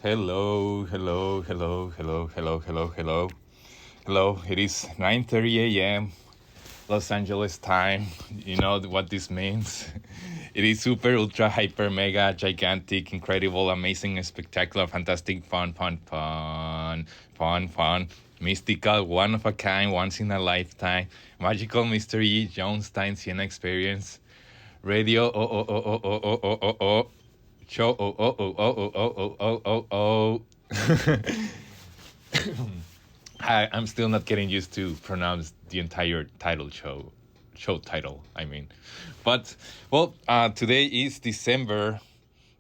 Hello, hello, hello, hello, hello, hello, hello. Hello, it is 9:30 a.m. Los Angeles time. You know what this means? It is super, ultra, hyper, mega, gigantic, incredible, amazing, spectacular, fantastic, fun, mystical, one of a kind, once in a lifetime, magical mystery, John Stein-Siena experience, radio, show, I'm still not getting used to pronounce the entire show title. I mean, but well, today is December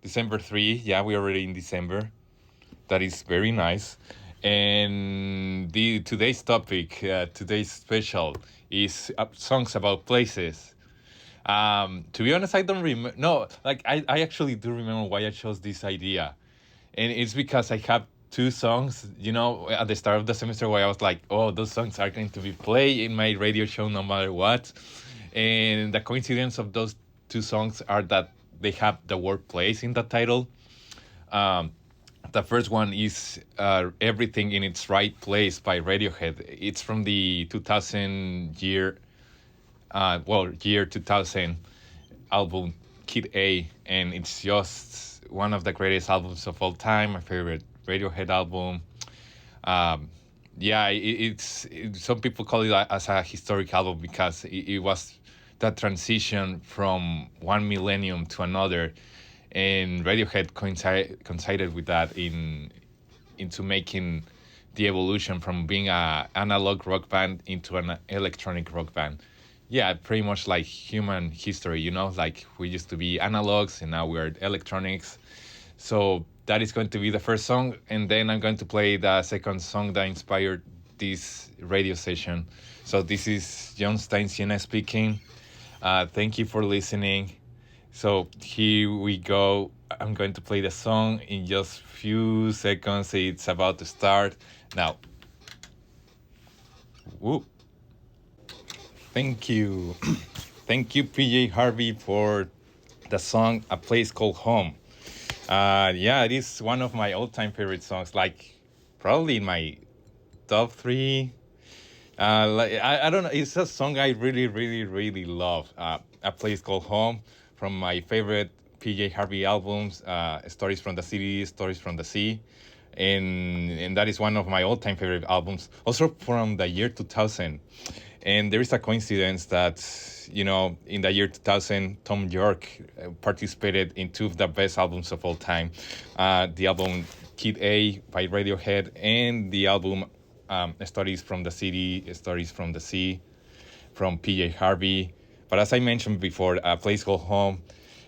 3. Yeah, we're already in December. That is very nice. And the today's topic, today's special, is songs about places. To be honest, I don't remember. No, like I actually do remember why I chose this idea, and it's because I have two songs. You know, at the start of the semester, where I was like, "Oh, those songs are going to be played in my radio show no matter what," and the coincidence of those two songs are that they have the word "place" in the title. Um, the first one is "Everything in Its Right Place" by Radiohead. It's from the 2000 year 2000 album Kid A, and it's just one of the greatest albums of all time. My favorite Radiohead album. Um, yeah, some people call it as a historic album because it was that transition from one millennium to another, and Radiohead coincided with that into making the evolution from being a analog rock band into an electronic rock band. Yeah, pretty much like human history, like we used to be analogs and now we're electronics. So that is going to be the first song, and then I'm going to play the second song that inspired this radio session. So this is John Stein-Siena speaking. Thank you for listening. So here we go. I'm going to play the song in just few seconds. It's about to start now. Woo. Thank you. Thank you, PJ Harvey, for the song A Place Called Home. Yeah, it is one of my all-time favorite songs, like probably in my top three. I don't know. It's a song I really, really, really love. A Place Called Home from my favorite PJ Harvey albums, Stories from the City, Stories from the Sea. And that is one of my all-time favorite albums, also from the year 2000. And there is a coincidence that, in the year 2000, Tom York participated in two of the best albums of all time. The album Kid A by Radiohead and the album Stories from the City, Stories from the Sea from PJ Harvey. But as I mentioned before, A Place Called Home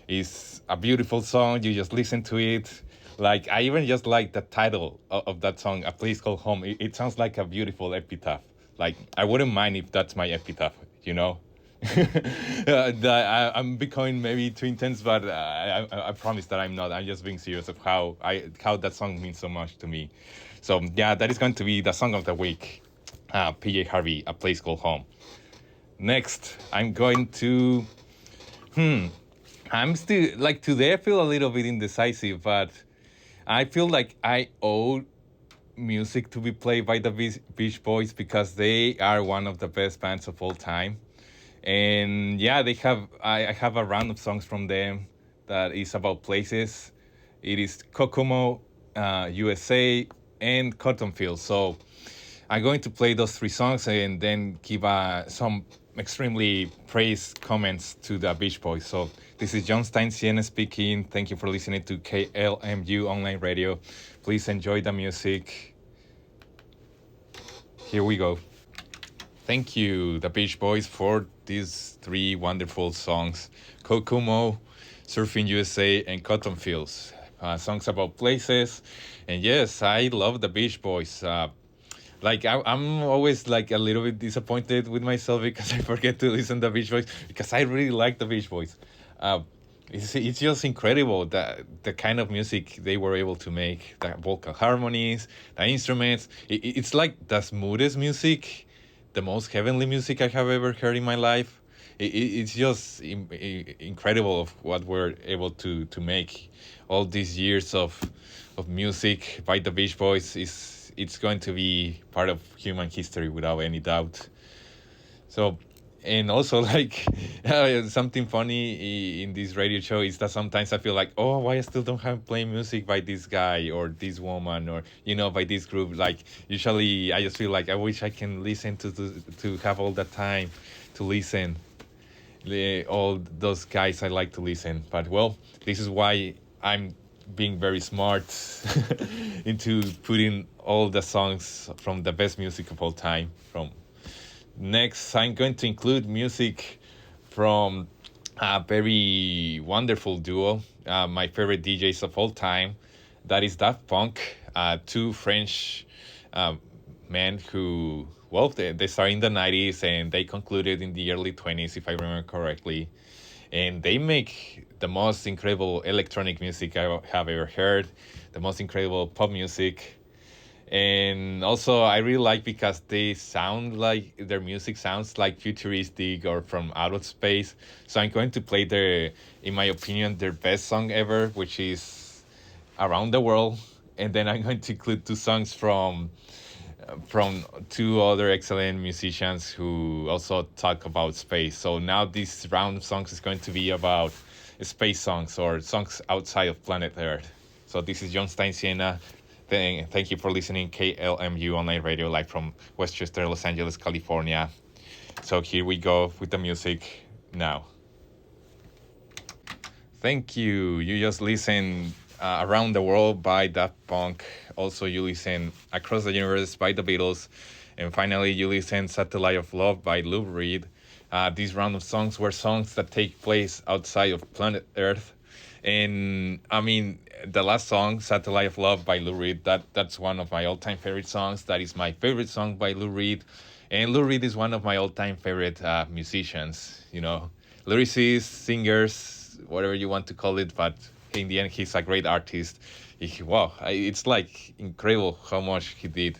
is a beautiful song. You just listen to it. Like, I even just like the title of that song, A Place Called Home. It sounds like a beautiful epitaph. Like, I wouldn't mind if that's my epitaph, I'm becoming maybe too intense, but I promise that I'm not. I'm just being serious of how that song means so much to me. So yeah, that is going to be the song of the week. PJ Harvey, A Place Called Home. Next, I'm going to. I'm still like today. I feel a little bit indecisive, but I feel like I owe music to be played by the Beach Boys because they are one of the best bands of all time. And yeah, I have a round of songs from them that is about places. It is Kokomo, USA, and Cotton Field. So I'm going to play those three songs and then give some extremely praise comments to the Beach Boys. So this is John Stein-Siena speaking. Thank you for listening to KLMU Online Radio. Please enjoy the music. Here we go. Thank you, the Beach Boys, for these three wonderful songs. Kokomo, Surfing USA, and Cotton Fields. Songs about places. And yes, I love the Beach Boys. I'm always like a little bit disappointed with myself because I forget to listen to the Beach Boys because I really like the Beach Boys. It's just incredible the kind of music they were able to make, the vocal harmonies, the instruments. It's like the smoothest music, the most heavenly music I have ever heard in my life. it's just incredible of what we're able to make all these years of music by the Beach Boys. Is It's going to be part of human history without any doubt. So, and also like something funny in this radio show is that sometimes I feel like, oh, why I still don't have playing music by this guy or this woman or by this group. Like usually, I just feel like I wish I can listen to have all the time to listen. All those guys I like to listen, but well, this is why I'm being very smart into putting all the songs from the best music of all time. From next, I'm going to include music from a very wonderful duo, my favorite DJs of all time. That is Daft Punk, two French men who, well, they started in the 90s and they concluded in the early 20s, if I remember correctly. And they make the most incredible electronic music I have ever heard, the most incredible pop music. And also I really like because they sound like their music sounds like futuristic or from out of space. So I'm going to play their, in my opinion, their best song ever, which is Around the World. And then I'm going to include two songs from two other excellent musicians who also talk about space. So now this round of songs is going to be about space songs or songs outside of planet Earth. So this is John Stein-Siena. Thank you for listening. KLMU Online Radio, live from Westchester, Los Angeles, California. So here we go with the music now. Thank you. You just listen Around the World by Daft Punk. Also, you listen Across the Universe by the Beatles. And finally, you listen Satellite of Love by Lou Reed. These round of songs were songs that take place outside of planet Earth. And I mean, the last song, Satellite of Love by Lou Reed, that's one of my all-time favorite songs. That is my favorite song by Lou Reed. And Lou Reed is one of my all-time favorite musicians, lyricists, singers, whatever you want to call it. But in the end, he's a great artist. Wow, it's like incredible how much he did,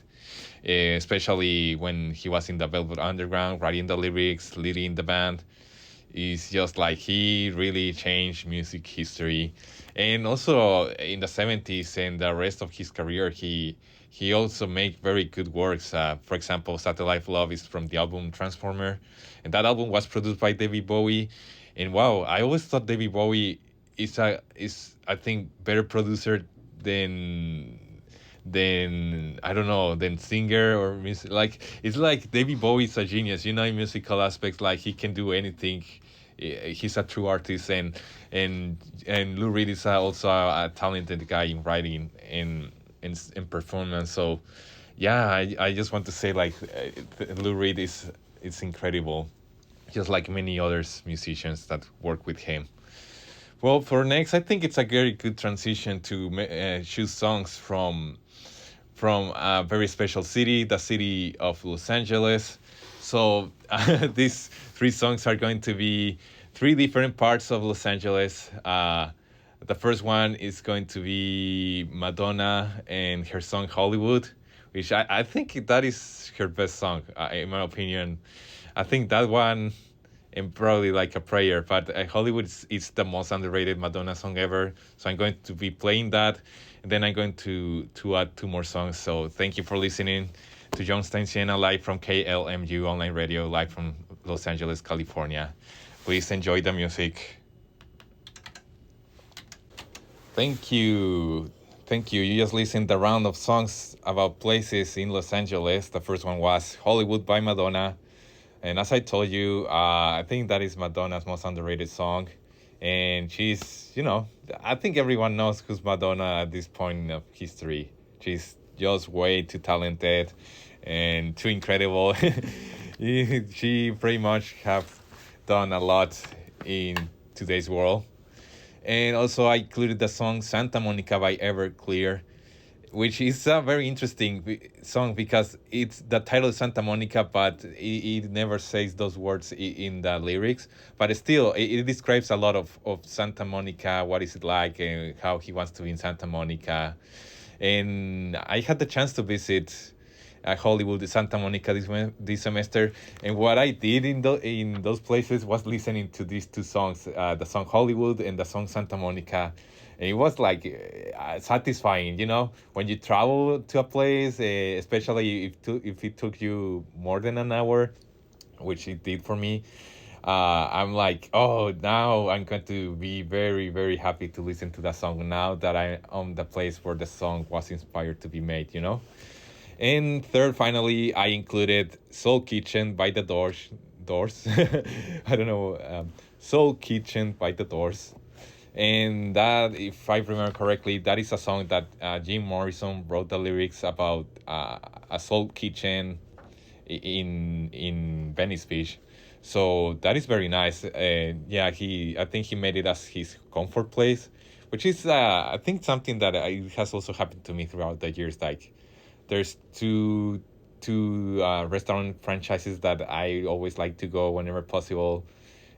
especially when he was in the Velvet Underground, writing the lyrics, leading the band. It's just like he really changed music history. And also in the 70s and the rest of his career, he also made very good works. For example, Satellite of Love is from the album Transformer. And that album was produced by David Bowie. And wow, I always thought David Bowie is I think better producer than I don't know, than singer or music. Like it's like David Bowie is a genius, in musical aspects. Like he can do anything. He's a true artist, and Lou Reed is also a talented guy in writing and in performance. So yeah, I just want to say like Lou Reed is incredible, just like many others musicians that work with him. Well, for next, I think it's a very good transition to choose songs from a very special city, the city of Los Angeles. So these three songs are going to be three different parts of Los Angeles. The first one is going to be Madonna and her song Hollywood, which I think that is her best song, in my opinion. I think that one and probably like a prayer, but Hollywood is the most underrated Madonna song ever. So I'm going to be playing that, and then I'm going to add two more songs. So thank you for listening to John Stein-Siena live from KLMU Online Radio, live from Los Angeles, California. Please enjoy the music. Thank you. Thank you. You just listened to a round of songs about places in Los Angeles. The first one was Hollywood by Madonna. And as I told you, I think that is Madonna's most underrated song. And she's, I think everyone knows who's Madonna at this point of history. She's just way too talented and too incredible. She pretty much have done a lot in today's world. And also I included the song Santa Monica by Everclear, which is a very interesting song because it's the title is Santa Monica, but it never says those words in the lyrics. But still, it describes a lot of Santa Monica, what is it like, and how he wants to be in Santa Monica. And I had the chance to visit at Hollywood, Santa Monica this semester. And what I did in those places was listening to these two songs, the song Hollywood and the song Santa Monica. And it was like satisfying, when you travel to a place, especially if it took you more than an hour, which it did for me. I'm like, oh, now I'm going to be very, very happy to listen to that song now that I'm on the place where the song was inspired to be made. And third, finally, I included Soul Kitchen by the Doors. Doors. I don't know. Soul Kitchen by the Doors. And that, if I remember correctly, that is a song that Jim Morrison wrote the lyrics about a soul kitchen in Venice Beach. So that is very nice. Yeah, I think he made it as his comfort place, which is I think something that it has also happened to me throughout the years. Like there's two restaurant franchises that I always like to go whenever possible,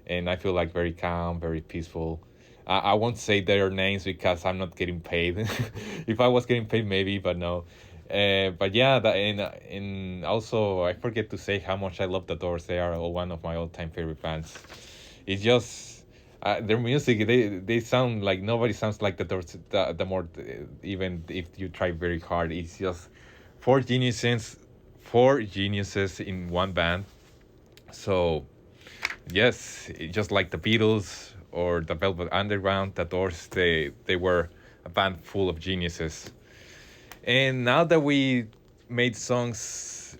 and I feel like very calm, very peaceful. I won't say their names because I'm not getting paid. If I was getting paid, maybe, but no. But yeah, and also I forget to say how much I love the Doors. They are one of my all-time favorite bands. It's just their music. They sound like nobody sounds like the Doors. The more even if you try very hard, it's just four geniuses, four geniuses in one band. So yes, just like the Beatles or the Velvet Underground, the Doors, they were a band full of geniuses. And now that we made songs,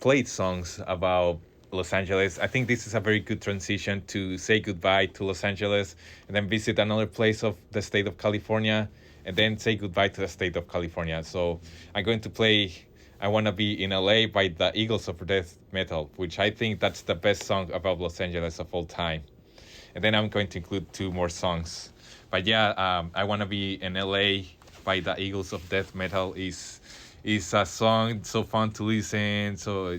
played songs about Los Angeles, I think this is a very good transition to say goodbye to Los Angeles and then visit another place of the state of California and then say goodbye to the state of California. So I'm going to play I Wanna Be in LA by the Eagles of Death Metal, which I think that's the best song about Los Angeles of all time. And then I'm going to include two more songs. But yeah, I Wanna Be in LA by the Eagles of Death Metal is a song so fun to listen, so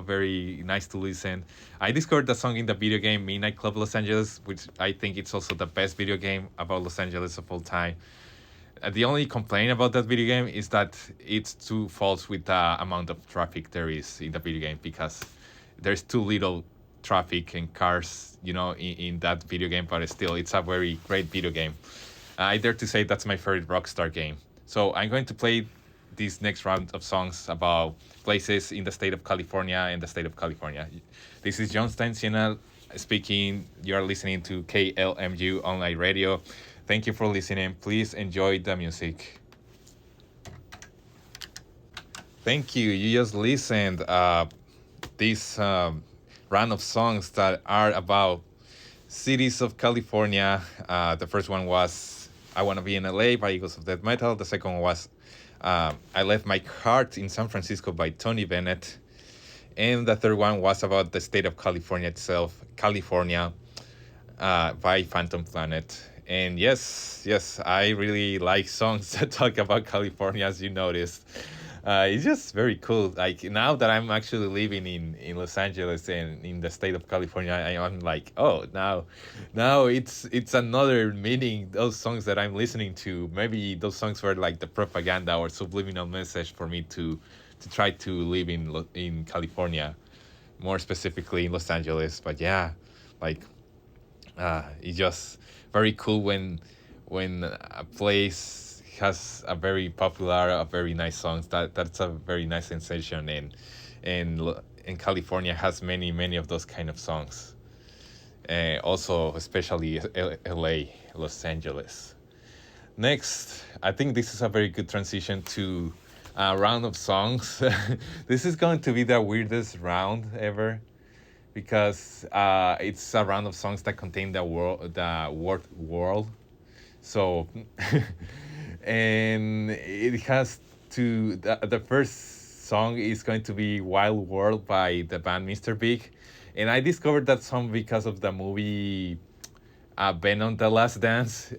very nice to listen. I discovered the song in the video game Midnight Club Los Angeles, which I think it's also the best video game about Los Angeles of all time. The only complaint about that video game is that it's too false with the amount of traffic there is in the video game, because there's too little traffic and cars, in that video game, but still, it's a very great video game. I dare to say that's my favorite Rockstar game. So I'm going to play this next round of songs about places in the state of California and the state of California. This is John Stein-Siena speaking. You are listening to KLMU Online Radio. Thank you for listening. Please enjoy the music. Thank you. You just listened this round of songs that are about cities of California. The first one was I Wanna Be in LA by Eagles of Death Metal. The second one was I Left My Heart in San Francisco by Tony Bennett. And the third one was about the state of California itself, California, by Phantom Planet. And yes, I really like songs that talk about California, as you noticed. It's just very cool. Like now that I'm actually living in Los Angeles and in the state of California, I'm like, oh, now it's another meaning. Those songs that I'm listening to, maybe those songs were like the propaganda or subliminal message for me to try to live in California, more specifically in Los Angeles. But yeah, like it's just very cool when a place has a very popular, a very nice songs. That's a very nice sensation, and California has many of those kind of songs. Also, especially LA, Los Angeles. Next, I think this is a very good transition to a round of songs. This is going to be the weirdest round ever, because it's a round of songs that contain the word world. So and it has the first song is going to be Wild World by the band Mr. Big. And I discovered that song because of the movie Venom: The Last Dance,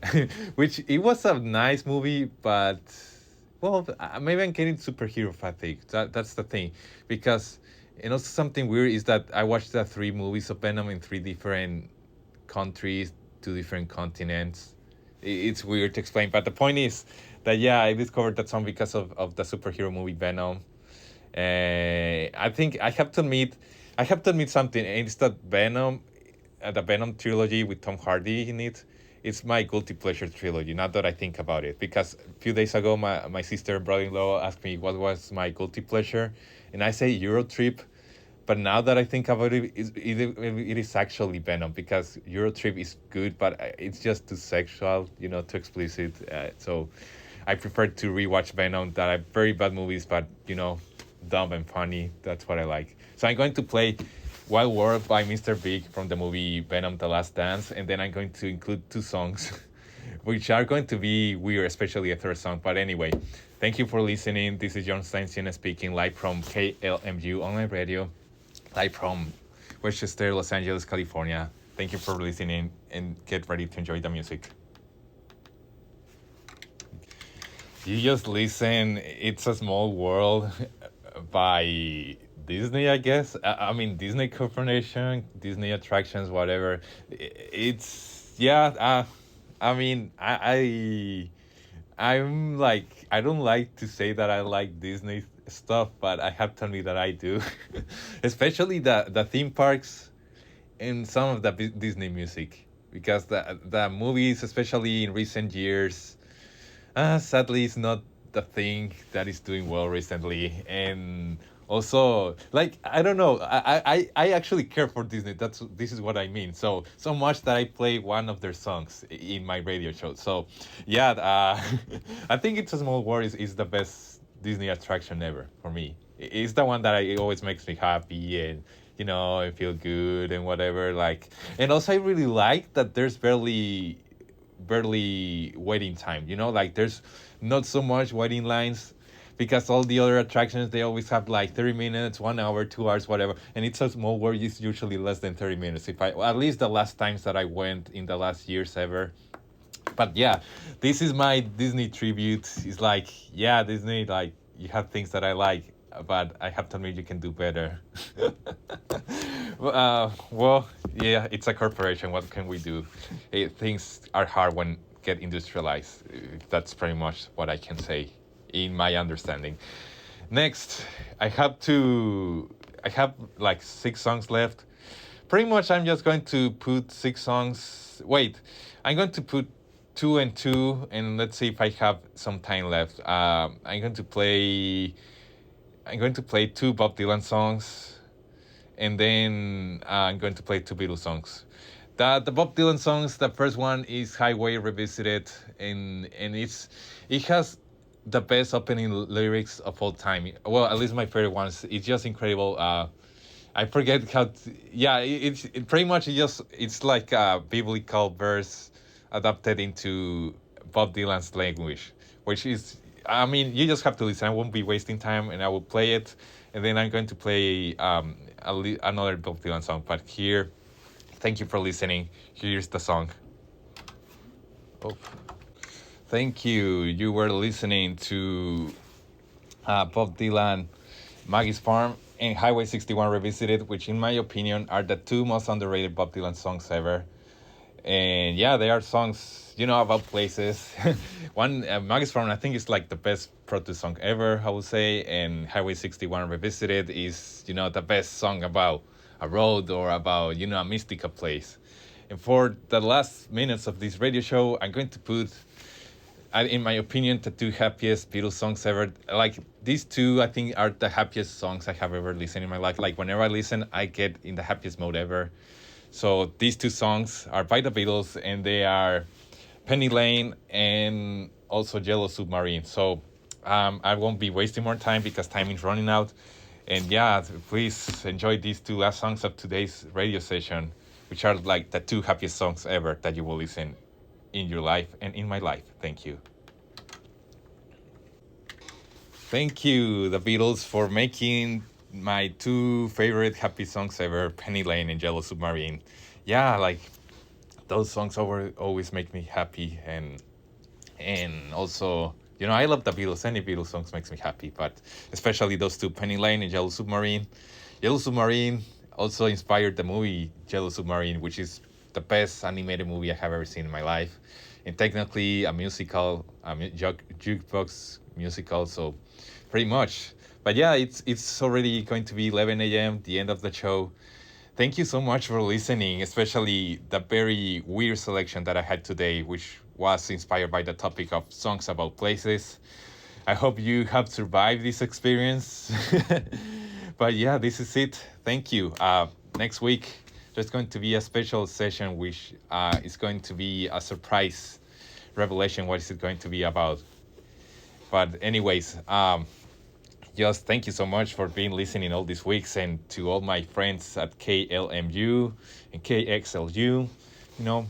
which it was a nice movie, but well, maybe I'm getting superhero fatigue. That's the thing, because also something weird is that I watched the three movies of Venom in three different countries, two different continents. It's weird to explain, but the point is that yeah, I discovered that song because of the superhero movie Venom, I think I have to admit something. And it's that Venom, the Venom trilogy with Tom Hardy in it. It's my guilty pleasure trilogy. Now that I think about it, because a few days ago, my sister and brother-in-law asked me what was my guilty pleasure, and I say Euro Trip. But now that I think about it, it is actually Venom because Eurotrip is good, but it's just too sexual, too explicit. So I prefer to rewatch Venom that are very bad movies, but dumb and funny. That's what I like. So I'm going to play Wild World by Mr. Big from the movie Venom: The Last Dance, and then I'm going to include two songs, which are going to be weird, especially a third song. But anyway, thank you for listening. This is John Stein-Siena speaking live from KLMU Online Radio, live from Westchester, Los Angeles, California. Thank you for listening and get ready to enjoy the music. You just listen, It's a Small World by Disney, I guess. I mean, Disney Corporation, Disney Attractions, whatever. It's, yeah, I mean, I'm like, I don't like to say that I like Disney stuff, but I have to admit that I do. Especially the theme parks and some of the Disney music. Because the movies, especially in recent years, sadly, it's not the thing that is doing well recently. And also, like, I don't know, I actually care for Disney. This is what I mean. So much that I play one of their songs in my radio show. So yeah, I think It's a Small World is the best Disney attraction ever for me. It's the one that it always makes me happy and I feel good and whatever. Like, and also I really like that there's barely waiting time, like there's not so much waiting lines, because all the other attractions they always have like 30 minutes, 1 hour, 2 hours, whatever, and It's a Small World is usually less than 30 minutes, if I at least the last times that I went in the last years ever. But yeah, this is my Disney tribute. It's like, yeah, Disney, like, you have things that I like, but I have to admit you can do better. Well, yeah, it's a corporation. What can we do? Things are hard when get industrialized. That's pretty much what I can say in my understanding. Next, I have like 6 songs left. Pretty much, I'm just going to put 6 songs. Wait, I'm going to put two and two, and let's see if I have some time left. I'm going to play two Bob Dylan songs, and then I'm going to play two Beatles songs. The Bob Dylan songs, the first one is Highway Revisited, and it has the best opening lyrics of all time. Well, at least my favorite ones. It's just incredible. I forget how. Yeah, it pretty much it's like a biblical verse adapted into Bob Dylan's language, which is, I mean, you just have to listen. I won't be wasting time, and I will play it, and then I'm going to play another Bob Dylan song. But here, thank you for listening. Here's the song. Oh, thank you. You were listening to Bob Dylan, Maggie's Farm, and Highway 61 Revisited, which in my opinion are the two most underrated Bob Dylan songs ever. And yeah, they are songs, about places. One, Maggie's Farm, I think is like the best protest song ever, I would say. And Highway 61 Revisited is, the best song about a road or about, a mystical place. And for the last minutes of this radio show, I'm going to put, in my opinion, the two happiest Beatles songs ever. Like, these two, I think, are the happiest songs I have ever listened in my life. Like, whenever I listen, I get in the happiest mode ever. So these two songs are by the Beatles, and they are Penny Lane and also Yellow Submarine. So I won't be wasting more time because time is running out. And yeah, please enjoy these two last songs of today's radio session, which are like the two happiest songs ever that you will listen in your life and in my life. Thank you. Thank you, the Beatles, for making my two favorite happy songs ever, Penny Lane and Yellow Submarine. Yeah, like, those songs always make me happy, and also, I love the Beatles. Any Beatles songs makes me happy, but especially those two, Penny Lane and Yellow Submarine. Yellow Submarine also inspired the movie Yellow Submarine, which is the best animated movie I have ever seen in my life, and technically a musical jukebox musical. So pretty much. But yeah, it's already going to be 11 a.m. the end of the show. Thank you so much for listening, especially the very weird selection that I had today, which was inspired by the topic of songs about places. I hope you have survived this experience. But yeah, this is it. Thank you. Next week, there's going to be a special session, which is going to be a surprise revelation. What is it going to be about? But anyways, just thank you so much for being listening all these weeks, and to all my friends at KLMU and KXLU. You know,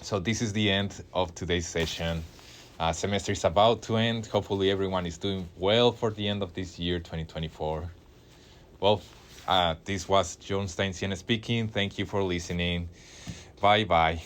so this is the end of today's session. Semester is about to end. Hopefully, everyone is doing well for the end of this year, 2024. Well, this was John Stein-Siena speaking. Thank you for listening. Bye bye.